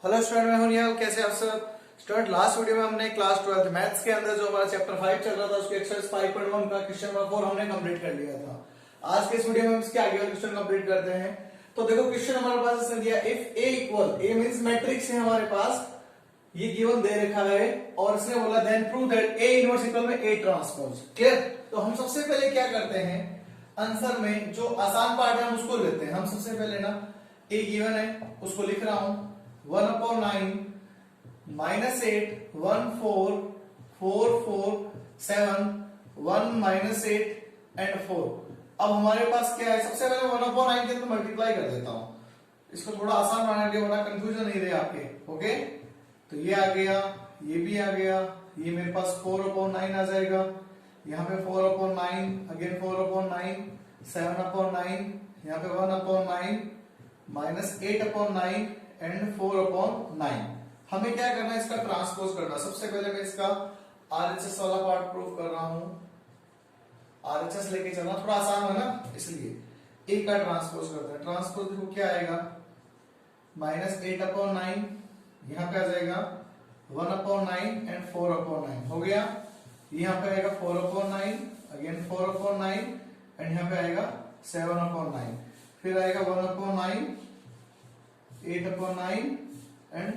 Hello student, मैं हूं निहाल। कैसे आप सब स्टूडेंट? लास्ट वीडियो में हमने क्लास 12 मैथ्स के अंदर जो हमारा चैप्टर 5 चल रहा था उसके एक्सरसाइज 5.1 का क्वेश्चन नंबर 4 हमने कंप्लीट कर लिया था। आज के इस वीडियो में हम इसके आगे वाले क्वेश्चन कंप्लीट करते हैं। तो देखो क्वेश्चन हमारे पास इसने दिया if A equal, A means matrix है हमारे पास, ये गिवन दे रखा है और इसने बोला then prove that A inverse equal में ए ट्रांसपोज। क्लियर? तो हम सबसे पहले क्या करते हैं, आंसर में जो आसान पार्ट है हम उसको लेते हैं। हम सबसे पहले ना ए गिवन है उसको लिख रहा हूं 1/9 -8 1 4 4 4 7 1 -8 एंड 4। अब हमारे पास क्या है, सबसे पहले 1/9 के तो मल्टीप्लाई कर देता हूं, इसको थोड़ा आसान बनाने के लिए, वरना कंफ्यूजन नहीं रहे आपके। ओके, तो ये आ गया, ये भी आ गया, ये मेरे पास 4/9 आ जाएगा, यहाँ पे 4/9, अगेन 4/9, 7/9, यहाँ पे 1/9 -8/9 एंड 4/9। हमें क्या करना है, इसका ट्रांसपोज करना। सबसे पहले मैं इसका आरएचएस वाला पार्ट प्रूव कर रहा हूं। आरएचएस लेके चलना थोड़ा आसान है ना, इसलिए एक का ट्रांसपोज करते हैं। ट्रांसपोज देखो क्या आएगा, -8/9, यहां पे आ जाएगा 1/9 एंड 4/9 हो गया। यहां पे आएगा 4/9, अगेन 4/9 एंड यहां पे आएगा 7/9, फिर आएगा 1/9, 8/9 एंड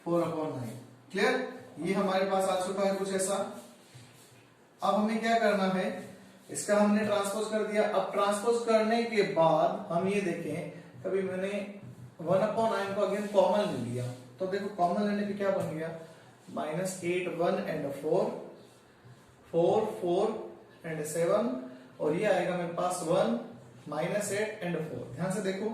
4/9। क्लियर? ये हमारे पास आ चुका है कुछ ऐसा। अब हमें क्या करना है, इसका हमने ट्रांसपोज कर दिया। अब ट्रांसपोज करने के बाद हम ये देखें, कभी मैंने 1/9 को अगेन कॉमन ले लिया, तो देखो कॉमन लेने पे क्या बन गया, -8 1 एंड 4 4 4 एंड 7, और ये आएगा मेरे पास 1 -8 एंड 4। ध्यान से देखो,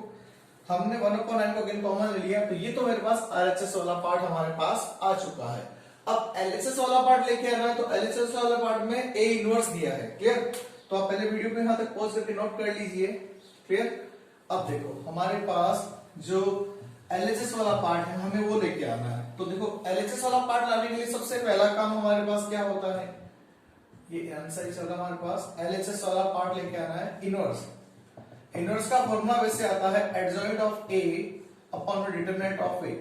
हमने 1/9 को अगेन कॉमन ले लिया, तो ये तो मेरे पास आरएचएस वाला पार्ट हमारे पास आ चुका है। अब एलएचएस वाला पार्ट लेके आना है, तो एलएचएस वाला पार्ट में ए इनवर्स दिया है। क्लियर? तो आप पहले वीडियो को यहां तक पॉज करके नोट कर लीजिए। क्लियर? अब देखो हमारे पास जो एलएचएस वाला पार्ट है हमें वो लेके आना है। तो देखो एलएचएस वाला पार्ट लाने के लिए सबसे पहला काम हमारे पास क्या होता है, ये आंसर ही चल रहा हमारे पास, एलएचएस वाला पार्ट लेके आना है इनवर्स। इनवर्स का फॉर्मूला वैसे आता है adjoint of A upon determinant of A.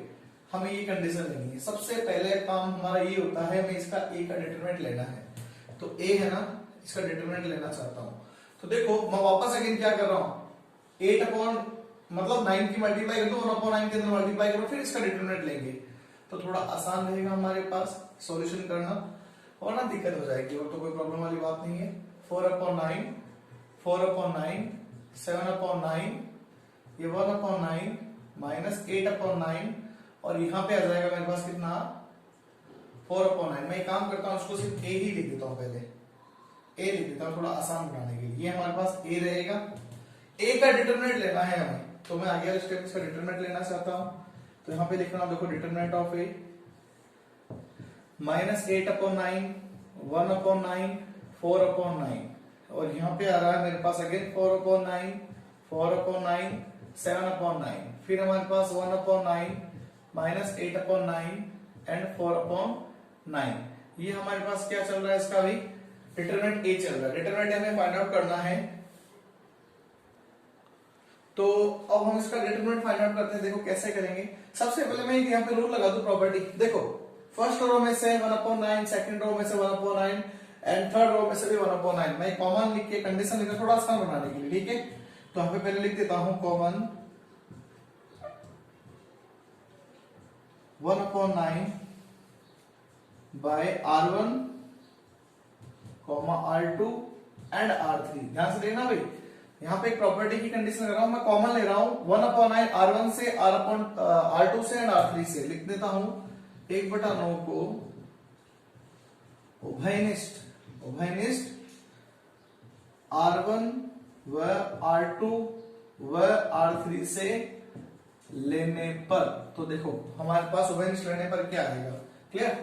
हमें ये कंडीशन लेनी है। सबसे पहले काम हमारा ये होता है, हमें इसका ए का डिटरमिनेंट लेना है। तो ए है ना, इसका डिटरमिनेंट लेना चाहता हूं। तो देखो मैं वापस अगेन क्या कर रहा हूं, 8 मतलब 9 की मल्टीप्लाई कर दो, 1/9 के अंदर मल्टीप्लाई करो, फिर इसका डिटरमिनेंट लेंगे तो थोड़ा आसान रहेगा हमारे पास सॉल्यूशन करना, और ना दिक्कत हो जाएगी, और तो कोई प्रॉब्लम वाली बात नहीं है। 4/9 4/9 7/9, ये 1/9 -8/9, और यहां पे आ जाएगा मेरे पास कितना, 4/9। मैं एक काम करता हूं, इसको सिर्फ ए ही लिख देता हूं, पहले ए लिख देता हूं थोड़ा आसान बनाने के लिए। ये हमारे पास ए रहेगा, ए का डिटरमिनेंट लेना है हमें, तो मैं आगे वाले स्टेप इसका डिटरमिनेंट लेना चाहता हूं। तो यहां पे लिख रहा हूं, देखो डिटरमिनेंट ऑफ ए -8/9 1/9 4/9, और यहां पे आ रहा है मेरे पास अगेन 4/9 4/9 7/9, फिर हमारे पास 1/9 -8/9 एंड 4/9। ये हमारे पास क्या चल रहा है, इसका भी डिटरमिनेंट ए चल रहा है। डिटरमिनेंट हमें फाइंड आउट करना है, तो अब हम इसका डिटरमिनेंट फाइंड आउट करते हैं। देखो कैसे करेंगे, सबसे पहले मैं यहाँ पे रूल लगा दूं प्रॉपर्टी। देखो फर्स्ट रो में से 1/9, सेकंड रो में से 1/9 एंड थर्ड रो में से भी 1/9। मैं कॉमन लिख के कंडीशन लिखा थोड़ा आसान बनाने के लिए, ठीक है। तो यहाँ पे पहले लिख देता हूं common 1/9 bye R1, R2 and R3। ध्यान से देखना भाई, यहां पे एक प्रॉपर्टी की कंडीशन कर रहा हूं, मैं कॉमन ले रहा हूं 1/9 R1 से R2 से एंड R3 से। लिख देता हूं 1/9 को उभयनिष्ठ R1 व R2 व R3 से लेने पर। तो देखो हमारे पास उभयनिष्ठ लेने पर क्या आएगा, क्लियर?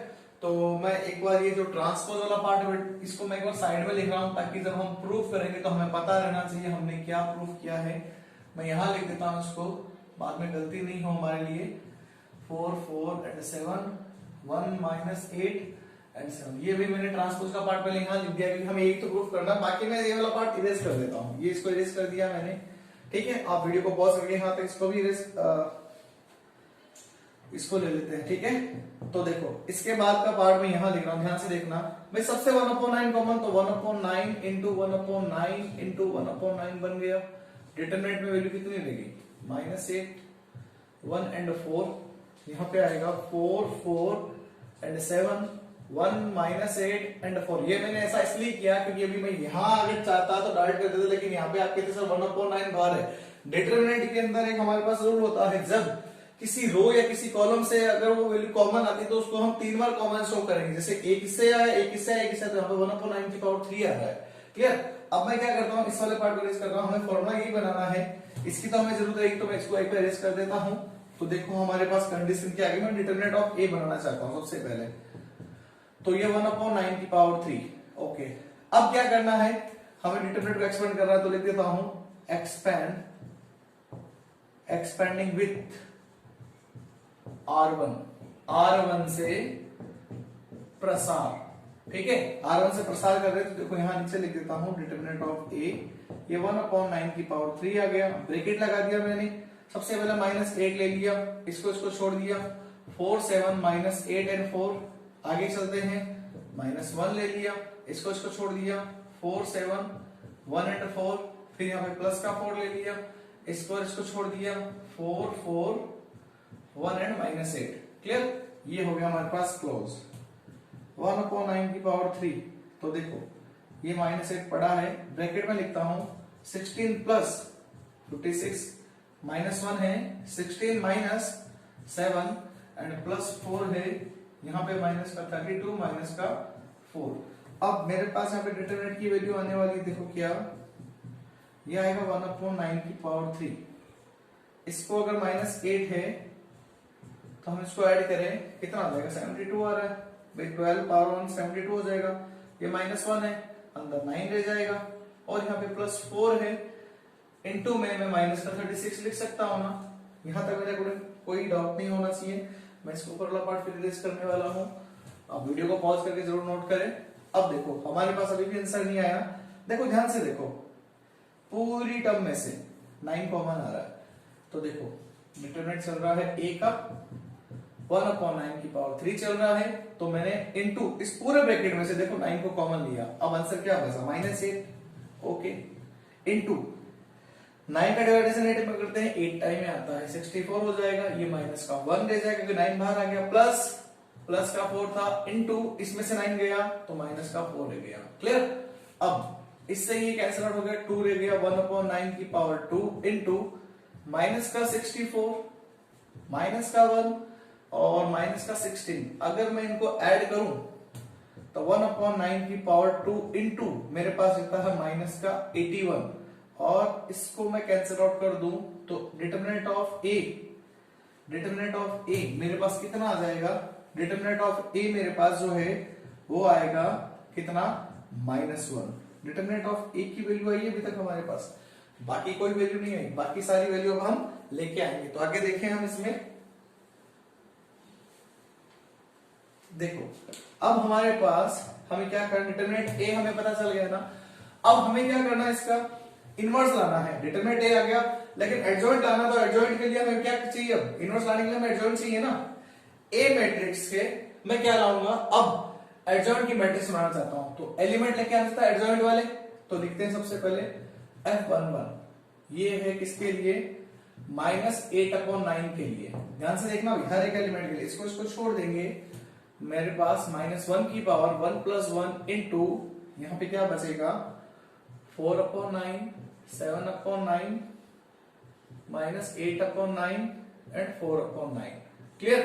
तो मैं एक बार ये जो ट्रांसपोज वाला पार्ट है इसको मैं एक बार साइड में लिख रहा हूं, ताकि जब हम प्रूफ करेंगे तो हमें पता रहना चाहिए हमने क्या प्रूफ किया है। मैं यहां लिख देता हूं इसको, बाद में गलती नहीं हो हमारे लिए। 4 4 एंड 7 1 -8 एंड 7, ये भी मैंने ट्रांसपोज का पार्ट पहले यहां लिख दिया, क्योंकि हमें एक तो प्रूफ करना, बाकी मैं ये वाला पार्ट इरेज कर देता हूं। ये इसको इरेज कर दिया मैंने, ठीक है। आप वीडियो को पॉज करके यहां तक इसको भी इरेज इसको ले लेते हैं, ठीक है। तो देखो इसके बाद का पार्ट में यहां लिख रहा हूं, ध्यान से देखना भाई। सबसे 1/9 कॉमन, तो 1/9 इंटू 1/9 इंटू 1/9 बन गया। डिटरमिनेंट में वैल्यू कितनी रहेगी, -8, 1 and 4, यहाँ पे आएगा 4, 4 and 7, 1 -8 and 4। ये मैंने ऐसा इसलिए किया क्योंकि अभी मैं यहाँ अगर चाहता तो डायरेक्ट कर देता, लेकिन यहाँ पे आप कहते सर 1/9 बाहर है। डिटरमिनेंट के अंदर एक हमारे पास रूल होता है, जब किसी रो या किसी कॉलम से अगर वो वैल्यू कॉमन आती है तो उसको हम 3 बार कॉमन शो करेंगे। जैसे एक इससे आया, एक इससे आया, एक इससे, तो यहाँ पे 1/9 की पावर 3 आ रहा है। क्लियर। अब मैं क्या करता हूँ, इस वाले पार्ट को अरेंज कर रहा हूँ। हमें फॉर्मूला यही बनाना है, इसकी तो हमें जरूरत है, तो मैं इसको एक पे अरेंज कर देता हूँ। तो देखो हमारे पास कंडीशन क्या है, मैं डिटरमिनेंट ऑफ ए बनाना चाहता हूँ सबसे पहले। तो ये 1/9 की पावर 3। ओके, अब क्या करना है, हमें डिटरमिनेंट को एक्सपेंड कर रहा है, तो लिख देता हूं एक्सपेंडिंग विथ R1, R1 से प्रसार, ठीक है। R1 से प्रसार कर रहे हैं, तो देखो यहां नीचे लिख देता हूं डिटरमिनेंट ऑफ ए, ये 1/9 की पावर 3 आ गया। ब्रैकेट लगा दिया मैंने, सबसे पहले -8 ले लिया, इसको छोड़ दिया, 4, 7 -8 and 4। आगे चलते हैं, -1 ले लिया, इसको छोड़ दिया, 4, 7 1 and 4, फिर यहाँ पे प्लस का 4 ले लिया, इसको छोड़ दिया, 4, 4 1 and -8। क्लियर। ये हो गया हमारे पास क्लोज। 1/9 की पावर 3, तो देखो ये -8 पड़ा है, ब्रैकेट में लिखता हूं 16 प्लस 56, -1 है, 16 -7 एंड +4 है, यहाँ पे माइनस का 32 माइनस का 4। अब मेरे पास यहाँ पे डिटरमिनेंट की वैल्यू आने वाली, देखो क्या ये आएगा 1/9 की पावर 3। इसको अगर -8 है तो हम इसको ऐड करें, कितना आ जाएगा, 72 आ रहा है भाई। 12 पावर 1 72 हो जाएगा। ये -1 है, अंदर 9 रह जाएगा, और यहाँ पे +4 है, इनटू में मैं माइनस का 36 लिख सकता हूं ना। यहां तक मेरे कोई डाउट नहीं होना चाहिए। मैं इसको ऊपर वाला पार्ट फिर रेज करने वाला हूं, आप वीडियो को पॉज करके जरूर नोट करें। अब देखो हमारे पास अभी भी आंसर नहीं आया, देखो ध्यान से देखो, पूरी टर्म में से 9 कॉमन आ रहा है। तो देखो डिटरमिनेंट चल रहा है ए का, 1/9 की पावर 3 चल रहा है, तो मैंने इनटू इस पूरे ब्रैकेट में से देखो 9 को कॉमन लिया। अब आंसर क्या बचा, -8। ओके, इनटू 9 का डिवाइडेशन 8 में करते हैं, 8 टाइम में आता है 64 हो जाएगा। ये माइनस का 1 रह जाएगा क्योंकि 9 बाहर आ गया, प्लस का 4 था, इनटू इसमें से 9 गया तो माइनस का 4 रह गया। क्लियर। अब इससे ये कैंसिल आउट हो गया, 2 रह गया, 1/9 की पावर 2 इनटू माइनस का 64 माइनस का 1 और माइनस का 16। अगर मैं इनको ऐड करूं तो 1/9 की पावर 2 इनटू मेरे पास रहता है माइनस का 81, और इसको मैं कैंसिल आउट कर दूं तो डिटरमिनेंट ऑफ ए मेरे पास कितना आ जाएगा, डिटरमिनेंट ऑफ ए मेरे पास जो है वो आएगा कितना, -1। डिटरमिनेंट ऑफ ए की वैल्यू आई है अभी तक हमारे पास, बाकी कोई वैल्यू नहीं आई, बाकी सारी वैल्यू अब हम लेके आएंगे। तो आगे देखें हम इसमें, देखो अब हमारे पास हमें क्या करना, डिटरमिनेंट ए हमें पता चल गया ना। अब हमें क्या करना है, इसका इनवर्स लाना है। डिटरमिनेंट ए आ गया, लेकिन एडजॉइंट लाना, तो एडजॉइंट के लिए हमें क्या चाहिए, अब इनवर्स लाने के लिए हमें एडजॉइंट चाहिए ना। ए मैट्रिक्स के मैं क्या लाऊंगा, अब एडजॉइंट की मैट्रिक्स बनाना चाहता हूं, तो एलिमेंट लेके आ सकता है एडजॉइंट वाले। तो लिखते हैं सबसे पहले F11, ये है किसके लिए, -8/9 के लिए। ध्यान से देखना हर एक एलिमेंट के लिए, इसको छोड़ देंगे, मेरे पास -1 की पावर 1 + 1 इनटू यहां पे क्या बचेगा, 4/9 7/9 -8/9 एंड 4/9। क्लियर।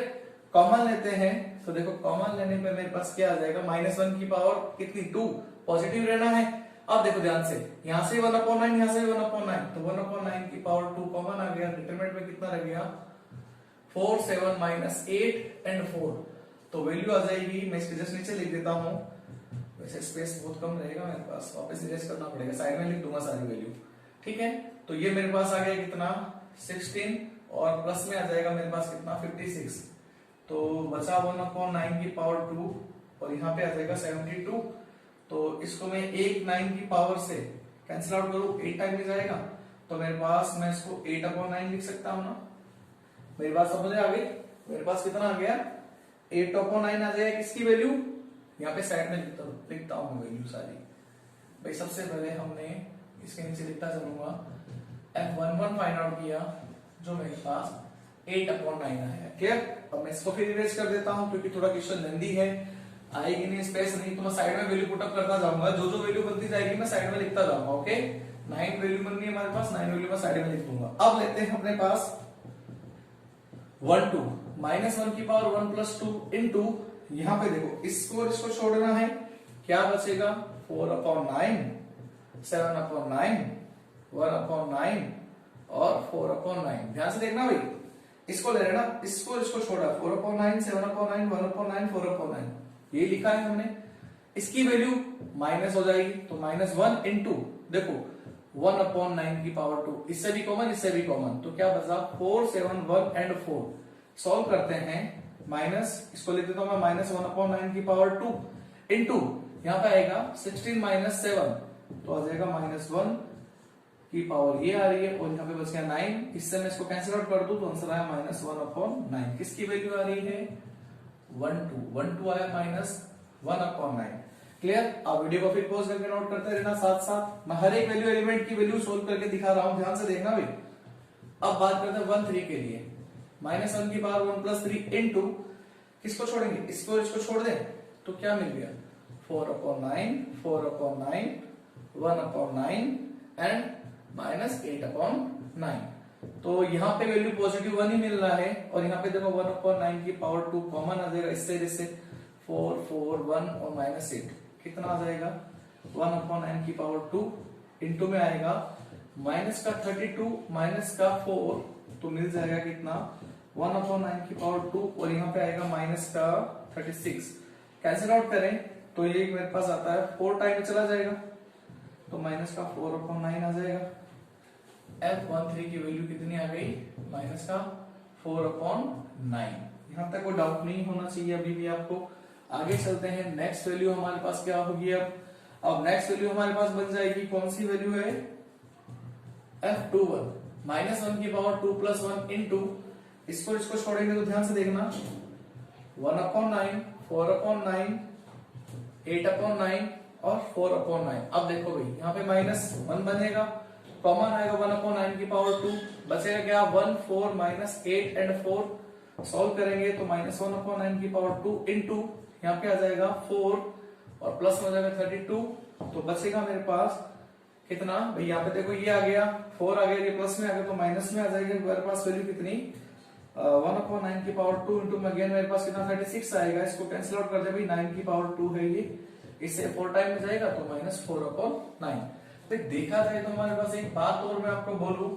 कॉमन लेते हैं, तो देखो कॉमन लेने पे मेरे पास क्या आ जाएगा, -1 की पावर कितनी, 2, पॉजिटिव रहना है। अब देखो ध्यान से, यहां से 1/9 यहां से 1/9, तो 1/9 की पावर 2 कॉमन आ गया। डिटरमिनेंट में कितना रह गया, 4, 7 -8 एंड 4, तो वैल्यू आ जाएगी, मैं इसके जस्ट नीचे लिख देता हूं, वैसे स्पेस बहुत कम रहेगा मेरे पास, वापस इरेज करना पड़ेगा, साइड में लिख दूंगा सारी वैल्यू, ठीक है। तो ये मेरे पास आ गया कितना, 16, और प्लस में आ जाएगा मेरे पास कितना, 56, तो बचा 1/9 की पावर 2, और यहाँ पे आ जाएगा 72। तो इसको मैं 9 की पावर से कैंसिल आउट करूं, 8 टाइम में जाएगा, तो मेरे पास मैं इसको 8/9 लिख सकता हूं ना। मेरी बात समझ आ गई। मेरे पास कितना आ गया 8/9 आ जाएगा। किसकी वैल्यू यहाँ पे साइड में लिखता हूँ वैल्यू सारी। भाई सबसे पहले हमने इसके नीचे लिखता चलूंगा F11 फाइंड आउट किया जो मेरे पास 8/9 आया। क्लियर। अब मैं इसको फिर इरेज कर देता हूं क्योंकि थोड़ा क्वेश्चन लेंदी है, आएगी नहीं स्पेस नहीं, तो मैं साइड में वैल्यू पुटअप करता जाऊंगा। जो जो वैल्यू बनती जाएगी मैं साइड में लिखता जाऊंगा। ओके 9 वैल्यू बननी है हमारे पास, 9 वैल्यू मैं साइड में लिख दूंगा। अब लेते हैं अपने पास 1 2 -1 की पावर 1 + 2 इनटू, यहां पे देखो इसको छोड़ना है, क्या बचेगा 4/9, 7/9, 1/9 और 4/9। ध्यान से देखना भाई, इसको ले लेना, इसको छोड़ा 4/9, 7/9, 1/9, 4/9 ये लिखा है हमने। इसकी वैल्यू माइनस हो जाएगी तो -1 इनटू देखो 1/9 की पावर 2, इससे भी कॉमन इससे भी कॉमन, तो क्या बचा 4 7 1 एंड 4। सॉल्व करते हैं, माइनस इसको लिख देता हूं मैं -1/9 की पावर 2 इनटू यहां पे आएगा 16 - 7 तो आ जाएगा -1 की पावर ये आ रही है और यहाँ पे बच गया 9। इससे मैं इसको कैंसिल आउट कर दूं तो आंसर आया -1/9। किसकी वैल्यू आ रही है 1 2 आया -1/9। क्लियर। अब वीडियो को फिर पॉज करके नोट करते रहना साथ साथ, मैं हर एक वैल्यू एलिमेंट की वैल्यू सोल्व करके दिखा रहा हूं, ध्यान से देखना भाई। अब बात करते हैं 1 3 के लिए, -1 की पावर 1 + 3 इनटू किसको छोड़ेंगे, इसको छोड़ दें तो क्या मिल गया 4/9, 4/9, 1/9 एंड -8/9। तो यहाँ पे वैल्यू पॉजिटिव 1 ही मिल रहा है और यहाँ पे देखो 1/9 की पावर 2 कॉमन आ जाएगा, इससे 4 4 1 और -8 कितना आ जाएगा 1/9 की पावर 2 इनटू में आएगा माइनस का 32 माइनस का 4 तो मिल जाएगा कितना 1/9 की पावर 2 और यहाँ पे आएगा माइनस का 36। कैंसिल आउट करें तो ये मेरे पास आता है 4 टाइम में चला जाएगा तो माइनस का 4/9 आ जाएगा। F13 की वैल्यू कितनी आ गई माइनस का 4/9। यहां तक कोई डाउट नहीं होना चाहिए अभी भी आपको। आगे चलते हैं, नेक्स्ट वैल्यू हमारे पास क्या होगी अब नेक्स्ट वैल्यू हमारे पास बन जाएगी, कौन सी वैल्यू है F21 -1 की पावर 2 + 1 इनटू इसको छोड़ेंगे तो ध्यान से देखना 1/9, 4/9, 8/9 और 4/9। अब देखो भाई यहाँ पे -1 बनेगा, कॉमन आएगा 1/9 की पावर 2, बचेगा क्या 1 4 -8 एंड 4। सॉल्व करेंगे तो -1/9 की पावर 2 इनटू यहाँ पे आ जाएगा 4 और प्लस हो जाएगा 32 तो बचेगा मेरे पास कितना भाई, यहाँ पे देखो ये आ गया 4 आ गया, ये प्लस में आ गया तो माइनस में आ जाएगा। मेरे पास वैल्यू कितनी 1/9 की पावर 2 इंटू में अगेन मेरे पास कितना 36 आएगा। इसको कैंसिल आउट कर दे भाई, 9 की पावर 2 है ये, इससे 4 टाइम में जाएगा तो -4/9। तो देखा जाए तो हमारे पास एक बात और मैं आपको बोलूं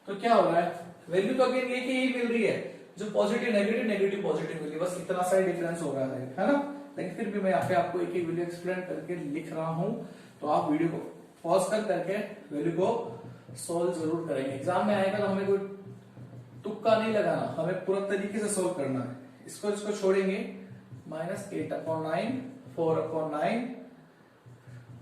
तो क्या हो रहा है, वैल्यू तो अगेन एक ही मिल रही है, जो पॉजिटिव नेगेटिव नेगेटिव पॉजिटिव मिली, बस इतना सा ही डिफरेंस हो रहा है ना। लेकिन फिर भी मैं यहाँ पे आपको एक ही वैल्यू एक्सप्लेन करके लिख रहा हूं, तो आप वीडियो को पॉज करके वैल्यू को सोल्व जरूर करेंगे। एग्जाम में आएगा तो हमें कोई तुक्का नहीं लगाना, हमें पूरा तरीके से सोल्व करना है। इसको छोड़ेंगे -8/9, 4/9,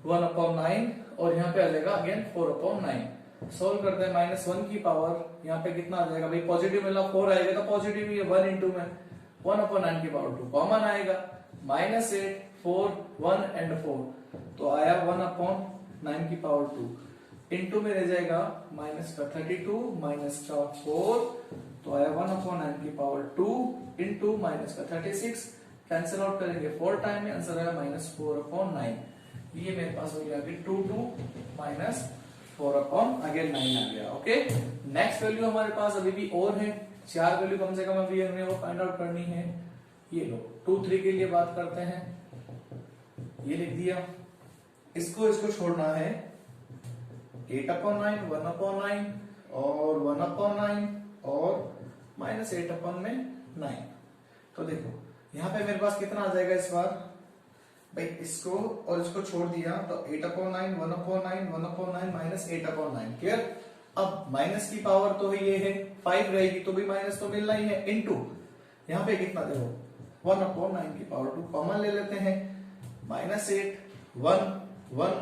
1/9 और यहाँ पे आ जाएगा अगेन 4/9। सोल्व करते हैं -1 की पावर यहाँ पे कितना आ जाएगा भाई, पॉजिटिव मिला 4 आएगा तो पॉजिटिव ही है 1 इंटू में 1/9 की पावर 2 कॉमन आएगा -8 4 1 एंड 4 तो आया 1/9 की पावर 2 इंटू में रह जाएगा माइनस का 32 माइनस का 4 तो आया 1/9 की पावर 2 इंटू माइनस का 36। कैंसिल आउट करेंगे 4 टाइम में, आंसर आया -4/9। ये मेरे पास हो गया अभी 2 2 माइनस 4/9 आ गया। ओके, नेक्स्ट वैल्यू हमारे पास अभी भी और है, 4 वैल्यू कम से कम अभी हमें वो फाइंड आउट करनी है। ये लो 2 3 के लिए बात करते हैं, ये लिख दिया, इसको छोड़ना है 8/9, 1/9 और 1/9 और -8/9। तो देखो यहाँ पे मेरे पास कितना आ जाएगा इस बार भाई, इसको और इसको छोड़ दिया तो 8/9, 1/9, 1/9 -8/9। क्लियर। अब माइनस की पावर तो ये है 5 रहेगी तो भी माइनस तो मिलना ही है, इनटू यहाँ पे कितना देखो 1/9 की पावर 2 कॉमन ले लेते हैं, -8 1 1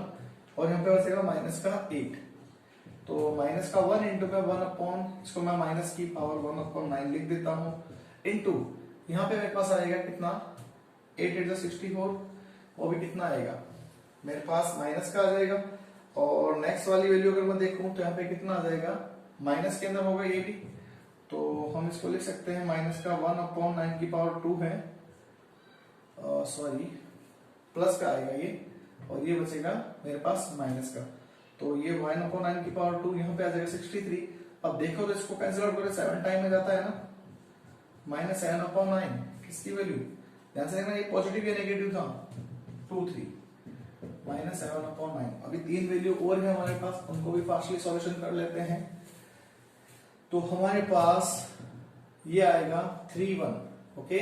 और यहाँ पे बचेगा माइनस का 8 तो माइनस का 1 इंटू में 1 अपॉन, इसको मैं माइनस की पावर 1/9 लिख देता हूं इनटू यहाँ पे मेरे पास आएगा कितना 8 8 64, वो भी कितना आएगा मेरे पास माइनस का आ जाएगा। और नेक्स्ट वाली वैल्यू अगर मैं देखूं तो यहाँ पे कितना आ जाएगा, माइनस के अंदर होगा ये भी, तो हम इसको लिख सकते हैं माइनस का 1/9 की पावर 2 है, सॉरी प्लस का आएगा ये, और ये बचेगा मेरे पास माइनस का, तो ये 1/9 की पावर 2 यहाँ पे आ जाएगा 63। अब देखो तो इसको कैंसिल आउट करें 7 टाइम में जाता है ना, -7/9 किसकी वैल्यू, ध्यान से देखना ये पॉजिटिव या नेगेटिव था, 2 3 -7/9। अभी 3 वैल्यू और है हमारे पास, उनको भी पार्शियली सॉल्यूशन कर लेते हैं। तो हमारे पास ये आएगा 3/1, ओके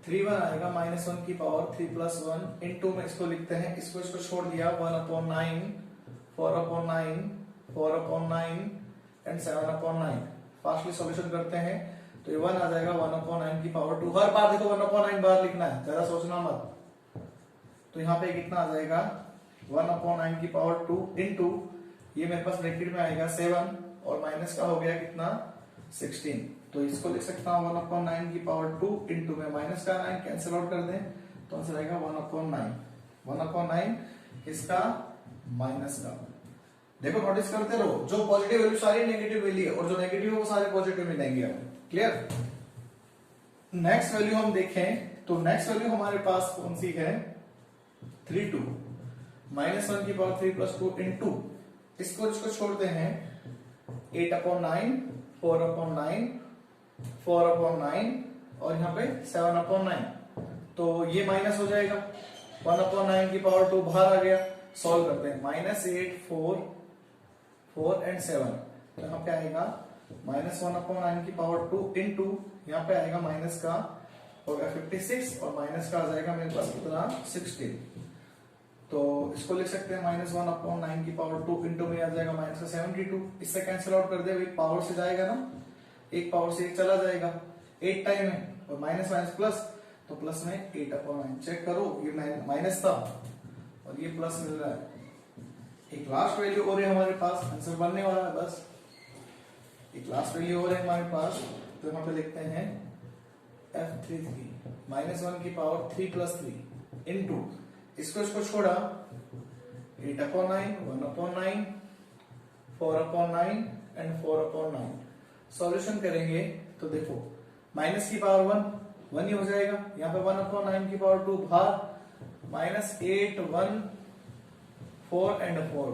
3/1 आएगा, -1 की पावर 3 + 1 इनटू में इसको लिखते हैं, इसको छोड़ दिया 1/9 4/9 4/9 एंड 7/9, पार्शियली सॉल्यूशन करते हैं तो ये 1 आ जाएगा 1/9 की पावर 2। हर बार देखो 1/9 बार लिखना है, ज्यादा सोचना मत। तो यहाँ पे कितना आ जाएगा 1/9 की पावर 2 इनटू ये मेरे पास ब्रैकेट में आएगा 7 और माइनस का हो गया कितना 16, तो इसको लिख सकता हूँ 1/9 की पावर 2 इनटू में माइनस का 9 कैंसिल आउट कर दें तो आंसर आएगा 1/9 किसका, माइनस का। देखो नोटिस करते रहो, जो पॉजिटिव वैल्यू सारी नेगेटिव वैल्यू है और जो नेगेटिव है वो सारे पॉजिटिव मिलेंगे हमें, क्लियर। नेक्स्ट वैल्यू हम देखें तो नेक्स्ट वैल्यू हमारे पास कौन सी है 3/2, -1 की पावर 3 + 2 इनटू इसको छोड़ते हैं 8/9 4/9 4/9 और यहाँ पे 7/9, तो ये माइनस हो जाएगा 1/9 की पावर 2 बाहर आ गया, सॉल्व करते हैं -8 4 4 एंड 7, तो यहाँ पे आएगा -1/9 की पावर 2 इनटू यहाँ पे आएगा माइनस का होगा 56 और माइनस का आ जाएगा मेरे पास कितना 16, तो इसको लिख सकते हैं -1/9 की पावर 2 इनटू में आ जाएगा माइनस का 72, इससे कैंसिल आउट कर दे, एक पावर से जाएगा ना, एक पावर से एक चला जाएगा 8 टाइम है और माइनस माइनस प्लस, तो प्लस में 8/9, चेक करो ये माइनस था और ये प्लस मिल रहा है। एक लास्ट वैल्यू और है हमारे पास, आंसर बनने वाला है बस, एक लास्ट वैल्यू और है हमारे पास, तो यहाँ पे लिखते हैं F33 -1 की पावर 3 + 3 इनटू इसको छोड़ा 8/9 1/9 4/9 एंड 4/9, सॉल्यूशन करेंगे तो देखो माइनस की पावर 1 ही हो जाएगा, यहाँ पे 1/9 की पावर 2 बाहर -8 1 4 एंड 4,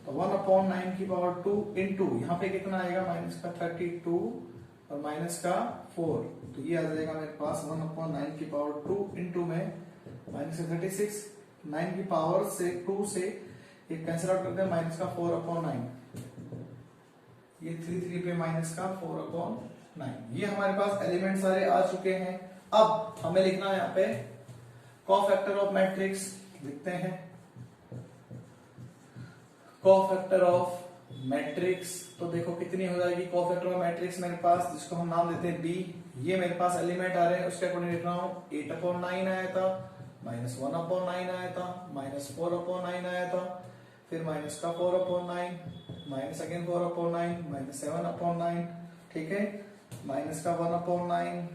तो 1/9 की पावर 2 इनटू यहाँ पे कितना आएगा माइनस का 32 और माइनस का 4, तो ये आ जाएगा मेरे पास 1/9 की पावर 2 इनटू में माइनस 36, 9 की पावर से 2 से ये कैंसिल आउट करते हैं माइनस का 4/9, ये 3 पे माइनस का 4/9, ये हमारे पास एलिमेंट सारे आ चुके हैं। अब हमें लिखना है यहाँ पे कोफैक्टर ऑफ मैट्रिक्स, लिखते हैं कोफैक्टर ऑफ मैट्रिक्स, तो देखो कितनी हो जाएगी कोफैक्टर ऑफ मैट्रिक्स मेरे पास, जिसको हम नाम देते हैं बी, ये मेरे पास एलिमेंट आ रहे हैं उसके अकॉर्डिंग लिख रहा हूं, 8/9 आया था, -1/9 आया था, -4/9 आया था, फिर माइनस का 4/9, माइनस अगेन 4/9, -7/9, ठीक है, माइनस का 1/9,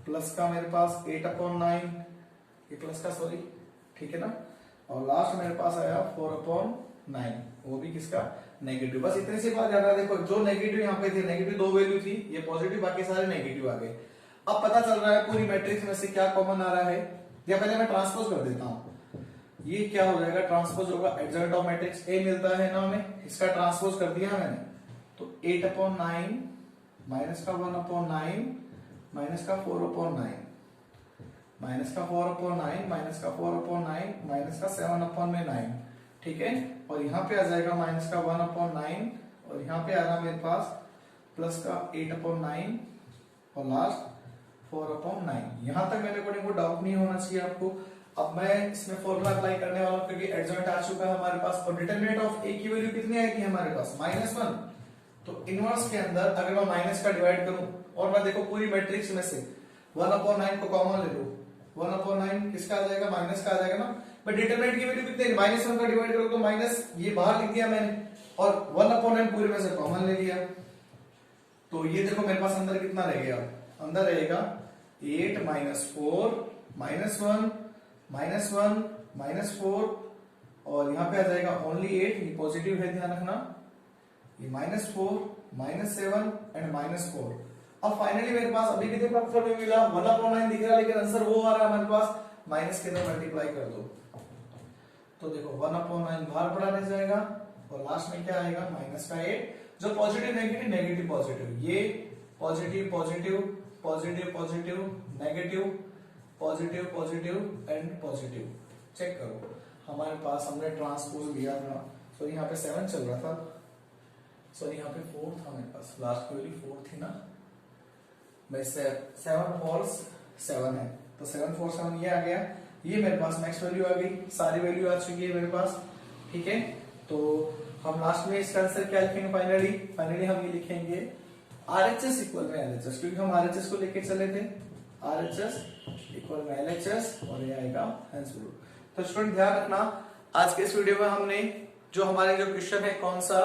प्लस का मेरे पास 8/9, ये प्लस का सॉरी, ठीक है ना, और लास्ट मेरे पास आया 4/9, वो भी किसका नेगेटिव। बस इतनी सी बात याद है, देखो जो नेगेटिव यहाँ पे थे, नेगेटिव 2 वैल्यू थी, ये पॉजिटिव, बाकी सारे नेगेटिव आ गए। अब पता चल रहा है पूरी मैट्रिक्स में से क्या कॉमन आ रहा है, या पहले मैं ट्रांसपोज कर देता हूं, ये क्या हो जाएगा ट्रांसपोज होगा, एडजॉइंट ऑफ मैट्रिक्स ए मिलता है ना हमें, इसका ट्रांसपोज कर दिया मैंने, तो 8/9 माइनस का 1/9 माइनस का 4/9 माइनस का 4/9 माइनस का 4/9 माइनस का 7/9, ठीक है, और यहाँ पे आ जाएगा माइनस का 1/9 और यहाँ पे आ रहा मेरे पास प्लस का 8/9 और लास्ट 4/9। यहां तक मेरे अकॉर्डिंग को डाउट नहीं होना चाहिए आपको। अब मैं इसमें फॉर्मूला अप्लाई करने वाला हूं क्योंकि एडजॉइंट आ चुका है हमारे पास, और डिटरमिनेंट ऑफ ए की वैल्यू कितनी आएगी हमारे पास -1, तो इनवर्स के अंदर अगर मैं माइनस का डिवाइड करूं और मैं देखो पूरी मैट्रिक्स में से 1/9 को कॉमन ले लो, 1/9 किसका आ जाएगा, माइनस का आ जाएगा ना, बट डिटरमिनेंट की वैल्यू कितनी है, -1 का डिवाइड करो तो माइनस ये बाहर लिख दिया मैंने, और 1/9 पूरे में से कॉमन ले लिया, तो ये देखो मेरे पास अंदर कितना रह गया, अंदर रहेगा 8 माइनस 4 माइनस 1 माइनस 1 माइनस 4 और यहाँ पे आ जाएगा ओनली 8, ये पॉजिटिव है ध्यान रखना, ये माइनस 4 माइनस 7 एंड माइनस 4। अब फाइनली मेरे पास अभी भी देखो आंसर में मिला 1/9 दिख रहा है, लेकिन आंसर वो आ रहा है हमारे पास, माइनस के अंदर मल्टीप्लाई कर दो तो देखो 1/9 बाहर पड़ा रह जाएगा और लास्ट में क्या आएगा माइनस का 8, जो पॉजिटिव नेगेटिव नेगेटिव पॉजिटिव, ये positive positive positive positive negative positive positive and positive. Check करो हमारे पास हमने ट्रांसपोज लिया था, सॉरी यहाँ पे 7 चल रहा था, सॉरी यहाँ पे 4 था मेरे पास, लास्ट वैल्यू 4 थी ना, मैं 7 4 7 है तो 7 4 7 ये आ गया, ये मेरे पास नेक्स्ट वैल्यू आ गई, सारी वैल्यू आ चुकी है मेरे पास। ठीक है, तो हम लास्ट में इसका आंसर क्या लिखेंगे फाइनली हम ये लिखेंगे RHS इक्वल में LHS, क्योंकि हम RHS को लेके चले थे, RHS इक्वल में LHS और ये आएगा आंसर। तो स्टूडेंट ध्यान रखना आज के इस वीडियो में हमने जो हमारे जो क्वेश्चन है कौन सा,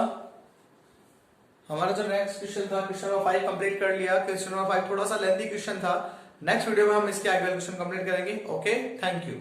हमारा जो नेक्स्ट क्वेश्चन था क्वेश्चन नंबर 5 कंप्लीट कर लिया। क्वेश्चन नंबर 5 थोड़ा सा लेंथी क्वेश्चन था, नेक्स्ट वीडियो में हम इसके आगे क्वेश्चन कंप्लीट करेंगे। Okay, thank you.